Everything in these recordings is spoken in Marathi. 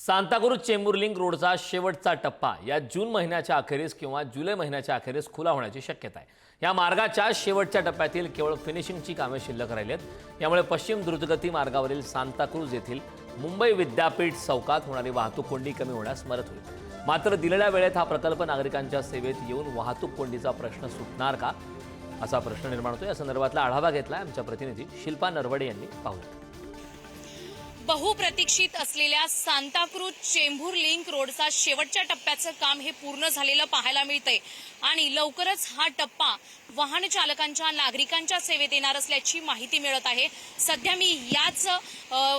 सांताक्रूझ चेंबूर लिंक रोडचा शेवटचा टप्पा या जून महिन्याच्या अखेरीस किंवा जुलै महिन्याच्या अखेरीस खुला होण्याची शक्यता आहे। या मार्गाच्या शेवटच्या टप्प्यातील केवळ फिनिशिंगची कामे शिल्लक राहिली आहेत। यामुळे पश्चिम द्रुतगती मार्गावरील सांताक्रूझ येथील मुंबई विद्यापीठ चौकात होणारी वाहतूक कोंडी कमी होण्यास मदत होईल। मात्र दिलेल्या वेळेत हा प्रकल्प नागरिकांच्या सेवेत येऊन वाहतूक कोंडीचा प्रश्न सुटणार का, असा प्रश्न निर्माण होतो। या संदर्भातला आढावा घेतला आमच्या प्रतिनिधी शिल्पा नरवडे यांनी। पाहूया। बहुप्रतीक्षित असलेल्या सांताक्रूझ चेंबूर लिंक रोडचा शेवटच्या टप्प्याचं काम हे पूर्ण झालेलं पाहायला मिळतंय आणि लवकरच हा टप्पा वाहन चालकांच्या नागरिकांच्या सेवेत येणार असल्याची माहिती मिळत आहे। सध्या मी याच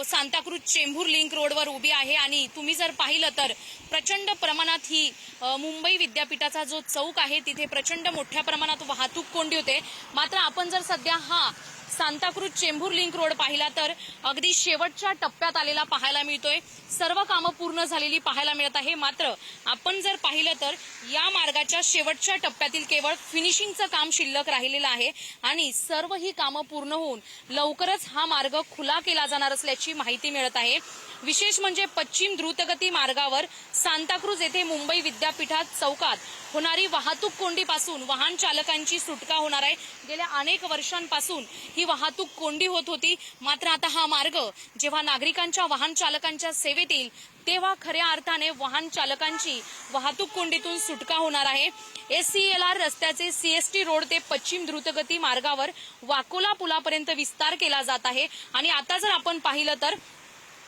सांताक्रूझ चेंबूर लिंक रोडवर उभी आहे आणि तुम्ही जर पाहिलं तर प्रचंड प्रमाणात ही मुंबई विद्यापीठाचा जो चौक आहे तिथे प्रचंड मोठ्या प्रमाणात वाहतूक कोंडी होते। मात्र आपण जर सध्या हा सांताक्रूझ चेंबूर लिंक रोड पाहिला तर अगदी शेवटच्या टप्प्यात आलेला पाहायला मिळतोय। सर्व कामं पूर्ण झालेली पाहायला मिळत आहे। मात्र आपण जर पाहिलं तर या मार्गाच्या शेवटच्या टप्प्यातील केवळ फिनिशिंगचं काम शिल्लक राहिलेलं आहे आणि सर्व ही कामं पूर्ण होऊन लवकरच हा मार्ग खुला केला जाणार असल्याची माहिती मिळत आहे। विशेष म्हणजे पश्चिम द्रुतगती मार्गावर सांताक्रूझ येथे मुंबई विद्यापीठात चौकात होणारी वाहतूक कोंडीपासून वाहन चालकांची सुटका होणार आहे। गेल्या अनेक वर्षांपासून ही वाहतूक कोंडी होत होती। मात्र आता हा मार्ग जेव्हा नागरिकांच्या वाहन चालकांच्या सेवेत येईल तेव्हा खऱ्या अर्थाने वाहन चालकांची वाहतूक कोंडीतून सुटका होणार आहे। SCLR रस्त्याचे CST रोड ते पश्चिम द्रुतगती मार्गावर वाकोला पुलापर्यंत विस्तार केला जात आहे आणि आता जर आपण पाहिलं तर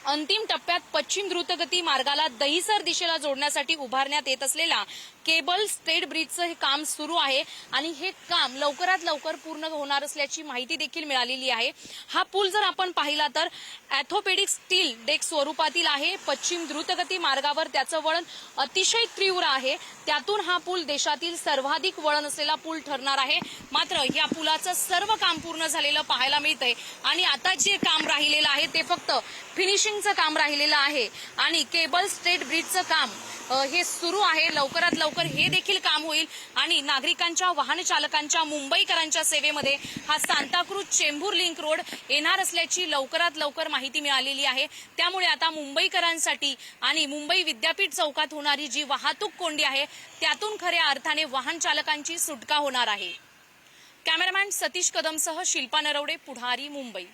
अंतिम टप्प्यात पश्चिम द्रुतगती मार्गाला दहिसर दिशेला जोडण्यासाठी उभारण्यात येत असलेला केबल स्टेट ब्रिजचं हे काम सुरू आहे आणि हे काम लवकरात लवकर पूर्ण होणार असल्याची माहिती देखील मिळालेली आहे। हा पूल जर आपण पाहिला तर ऑर्थोपेडिक स्टील डेक स्वरूपातील आहे। पश्चिम द्रुतगती मार्गावर त्याचं वळण अतिशय तीव्र आहे। त्यातून हा पूल देशातील सर्वाधिक वळण असलेला पूल ठरणार आहे। मात्र या पुलाचं सर्व काम पूर्ण झालेलं पाहायला मिळतंय आणि आता जे काम राहिलेलं आहे ते फक्त फिनिशिंगचं काम राहिलेलं आहे आणि केबल स्टेट ब्रिजचं काम हे सुरू आहे। लवकरात लवकर हे देखील काम होईल आणि नागरिकांच्या वाहन चालकांच्या मुंबईकरांच्या सेवेमध्ये हा सांताक्रूझ चेंबूर लिंक रोड येणार असल्याची लवकरात लवकर माहिती मिळालेली आहे। त्यामुळे आता मुंबईकरांसाठी आणि मुंबई विद्यापीठ चौकात होणारी जी वाहतूक कोंडी आहे त्यातून खऱ्या अर्थाने वाहन चालकांची सुटका होणार आहे। कॅमेरामॅन सतीश कदमसह शिल्पा नरवडे, पुढारी, मुंबई।